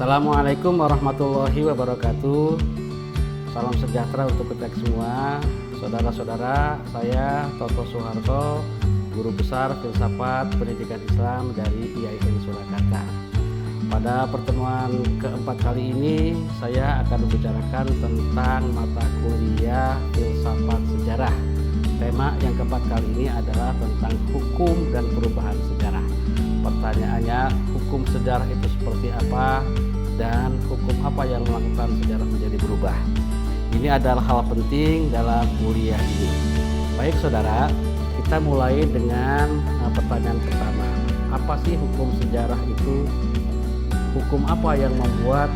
Assalamualaikum warahmatullahi wabarakatuh. Salam sejahtera untuk kita semua. Saudara-saudara, saya Toto Soeharto, Guru Besar Filsafat Pendidikan Islam dari IAIN Surakarta. Pada pertemuan keempat kali ini, saya akan membicarakan tentang mata kuliah Filsafat Sejarah. Tema yang keempat kali ini adalah tentang hukum dan perubahan sejarah. Pertanyaannya, hukum sejarah itu seperti apa dan hukum apa yang melakukan sejarah menjadi berubah? Ini adalah hal penting dalam kuliah ini. Baik saudara, kita mulai dengan pertanyaan pertama. Apa sih hukum sejarah itu? Hukum apa yang membuat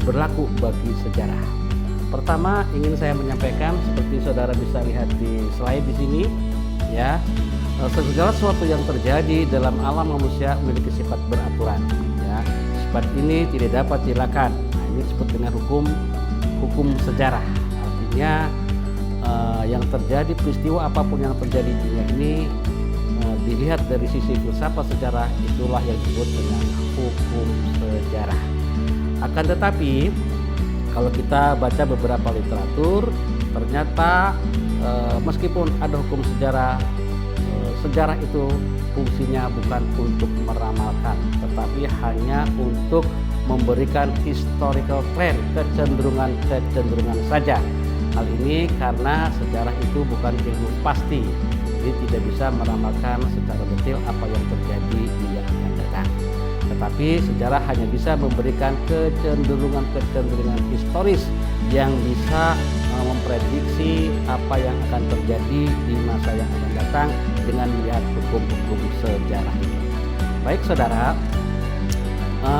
berlaku bagi sejarah? Pertama, ingin saya menyampaikan seperti saudara bisa lihat di slide di sini, ya. Segala sesuatu yang terjadi dalam alam manusia memiliki sifat beraturan, ya. Sifat ini tidak dapat dielakkan. Nah, ini disebut dengan hukum sejarah. Artinya yang terjadi, peristiwa apapun yang terjadi di dunia ini dilihat dari sisi filsafat sejarah, itulah yang disebut dengan hukum sejarah. Akan tetapi kalau kita baca beberapa literatur, ternyata meskipun ada hukum sejarah, sejarah itu fungsinya bukan untuk meramalkan, tetapi hanya untuk memberikan historical trend, kecenderungan saja. Hal ini karena sejarah itu bukan ilmu pasti, jadi tidak bisa meramalkan secara detail apa yang terjadi di yang akan datang. Tetapi sejarah hanya bisa memberikan kecenderungan historis yang bisa memprediksi apa yang akan terjadi di masa yang akan datang dengan melihat hukum-hukum sejarah ini. Baik saudara,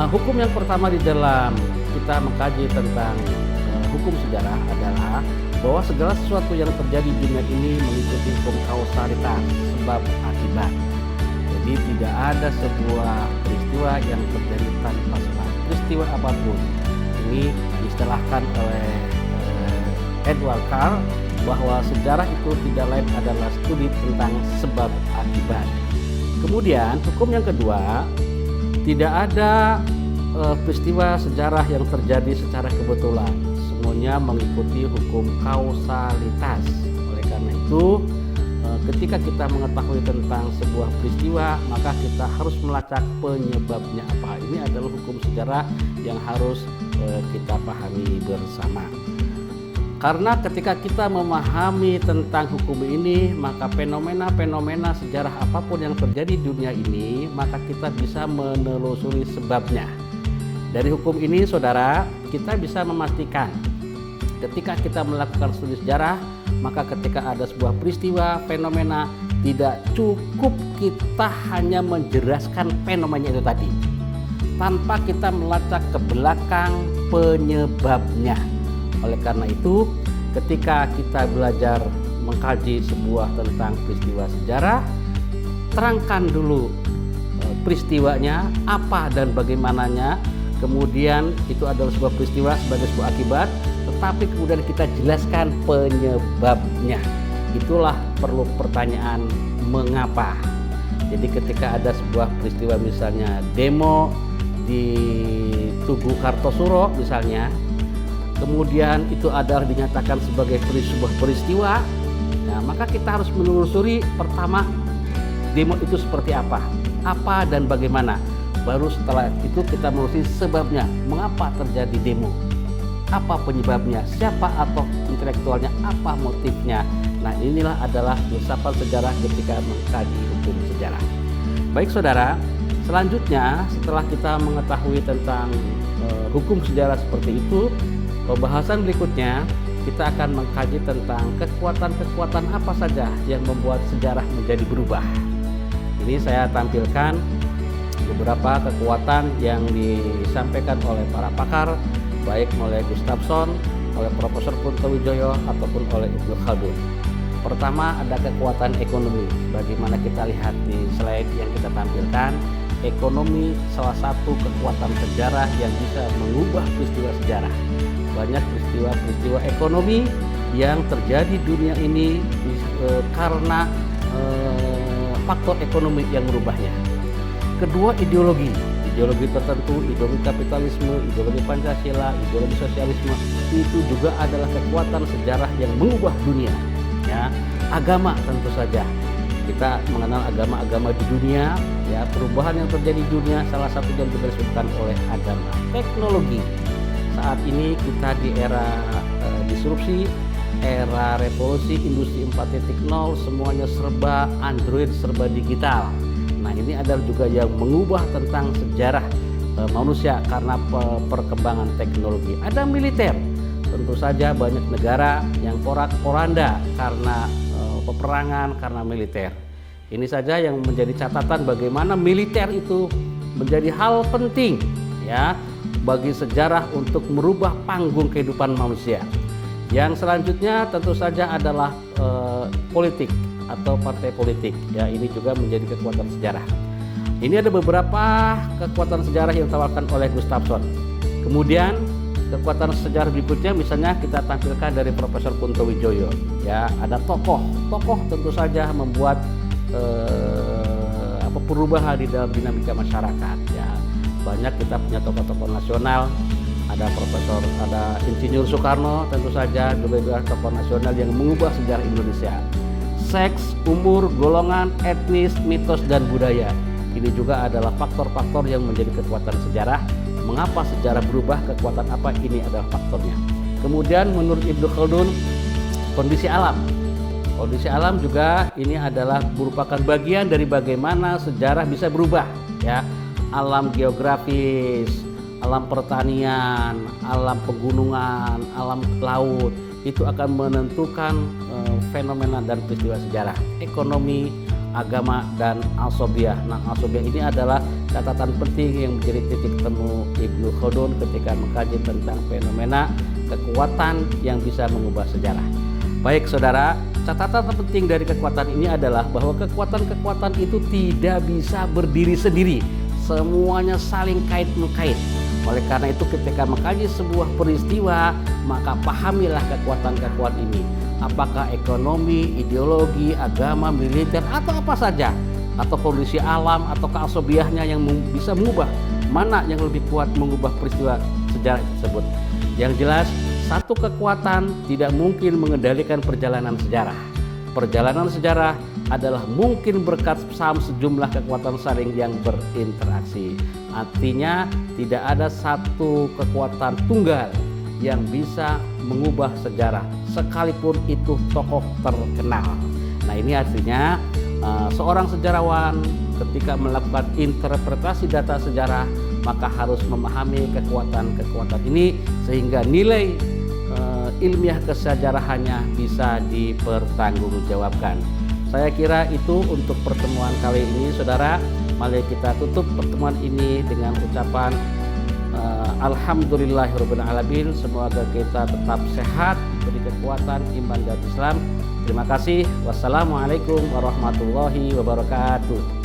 hukum yang pertama di dalam kita mengkaji tentang hukum sejarah adalah bahwa segala sesuatu yang terjadi di dunia ini mengikuti hukum kausalitas, sebab akibat. Jadi tidak ada sebuah peristiwa yang terjadi tanpa sebab. Peristiwa apapun ini diistilahkan oleh Edward Carl bahwa sejarah itu tidak lain adalah studi tentang sebab akibat. Kemudian hukum yang kedua, tidak ada peristiwa sejarah yang terjadi secara kebetulan. Semuanya mengikuti hukum kausalitas. Oleh karena itu, ketika kita mengetahui tentang sebuah peristiwa, maka kita harus melacak penyebabnya apa. Ini adalah hukum sejarah yang harus kita pahami bersama. Karena ketika kita memahami tentang hukum ini, maka fenomena-fenomena sejarah apapun yang terjadi di dunia ini, maka kita bisa menelusuri sebabnya. Dari hukum ini, saudara, kita bisa memastikan ketika kita melakukan studi sejarah, maka ketika ada sebuah peristiwa, fenomena, tidak cukup kita hanya menjelaskan fenomena itu tadi, tanpa kita melacak ke belakang penyebabnya. Oleh karena itu, ketika kita belajar mengkaji sebuah tentang peristiwa sejarah, terangkan dulu peristiwanya, apa dan bagaimananya. Kemudian itu adalah sebuah peristiwa sebagai sebuah akibat, tetapi kemudian kita jelaskan penyebabnya. Itulah perlu pertanyaan mengapa. Jadi ketika ada sebuah peristiwa, misalnya demo di Tugu Kartosuro misalnya, kemudian itu adalah dinyatakan sebagai sebuah peristiwa, nah maka kita harus menelusuri pertama demo itu seperti apa dan bagaimana. Baru setelah itu kita menelusuri sebabnya, mengapa terjadi demo, apa penyebabnya, siapa atau intelektualnya, apa motifnya. Nah inilah adalah filsafat sejarah ketika mengkaji hukum sejarah. Baik saudara, selanjutnya setelah kita mengetahui tentang hukum sejarah seperti itu, pembahasan berikutnya kita akan mengkaji tentang kekuatan-kekuatan apa saja yang membuat sejarah menjadi berubah. Ini saya tampilkan beberapa kekuatan yang disampaikan oleh para pakar, baik oleh Gustafsson, oleh Profesor Puntowijoyo, ataupun oleh Ibnu Khaldun. Pertama, ada kekuatan ekonomi. Bagaimana kita lihat di slide yang kita tampilkan, ekonomi salah satu kekuatan sejarah yang bisa mengubah peristiwa sejarah. Banyak peristiwa-peristiwa ekonomi yang terjadi di dunia ini karena faktor ekonomi yang merubahnya. Kedua, ideologi. ideologi tertentu, ideologi kapitalisme, ideologi Pancasila, ideologi sosialisme, itu juga adalah kekuatan sejarah yang mengubah dunia. Ya, agama tentu saja. Kita mengenal agama-agama di dunia, ya, perubahan yang terjadi di dunia salah satu yang disebutkan oleh agama. Teknologi. Saat ini kita di era disrupsi, era revolusi industri 4.0, semuanya serba Android, serba digital. Nah, ini adalah juga yang mengubah tentang sejarah manusia karena perkembangan teknologi. Ada militer, tentu saja banyak negara yang porak-poranda karena peperangan, karena militer. Ini saja yang menjadi catatan bagaimana militer itu menjadi hal penting, ya, bagi sejarah untuk merubah panggung kehidupan manusia. Yang selanjutnya tentu saja adalah politik atau partai politik. Ya, ini juga menjadi kekuatan sejarah. Ini ada beberapa kekuatan sejarah yang ditawarkan oleh Gustafsson. Kemudian kekuatan sejarah berikutnya misalnya kita tampilkan dari Profesor Kunto Wijoyo. Ya, ada tokoh tentu saja membuat perubahan di dalam dinamika masyarakat. Ya, banyak kita punya tokoh-tokoh nasional. Ada Insinyur Soekarno, tentu saja juga tokoh nasional yang mengubah sejarah Indonesia. Seks, umur, golongan, etnis, mitos, dan budaya. Ini juga adalah faktor-faktor yang menjadi kekuatan sejarah. Mengapa sejarah berubah, kekuatan apa, ini adalah faktornya. Kemudian menurut Ibnu Khaldun, kondisi alam. Kondisi alam juga ini adalah merupakan bagian dari bagaimana sejarah bisa berubah. Ya, alam geografis, alam pertanian, alam pegunungan, alam laut, itu akan menentukan fenomena dan peristiwa sejarah. Ekonomi, agama, dan asobiah. Nah, asobiah ini adalah catatan penting yang menjadi titik temu Ibnu Khaldun ketika mengkaji tentang fenomena kekuatan yang bisa mengubah sejarah. Baik saudara, catatan terpenting dari kekuatan ini adalah bahwa kekuatan-kekuatan itu tidak bisa berdiri sendiri. Semuanya saling kait-mengkait. Oleh karena itu ketika mengkaji sebuah peristiwa, maka pahamilah kekuatan-kekuatan ini. Apakah ekonomi, ideologi, agama, militer, atau apa saja. Atau kondisi alam, atau keasobiahnya yang bisa mengubah. Mana yang lebih kuat mengubah peristiwa sejarah tersebut. Yang jelas, satu kekuatan tidak mungkin mengendalikan perjalanan sejarah. Perjalanan sejarah adalah mungkin berkat sejumlah kekuatan saling yang berinteraksi. Artinya tidak ada satu kekuatan tunggal yang bisa mengubah sejarah sekalipun itu tokoh terkenal. Nah, ini artinya seorang sejarawan ketika melakukan interpretasi data sejarah maka harus memahami kekuatan-kekuatan ini sehingga nilai ilmiah kesejarahannya bisa dipertanggungjawabkan. Saya kira itu untuk pertemuan kali ini, saudara. Mari kita tutup pertemuan ini dengan ucapan Alhamdulillahirabbil alamin. Semoga kita tetap sehat, diberi kekuatan iman dan Islam. Terima kasih. Wassalamualaikum warahmatullahi wabarakatuh.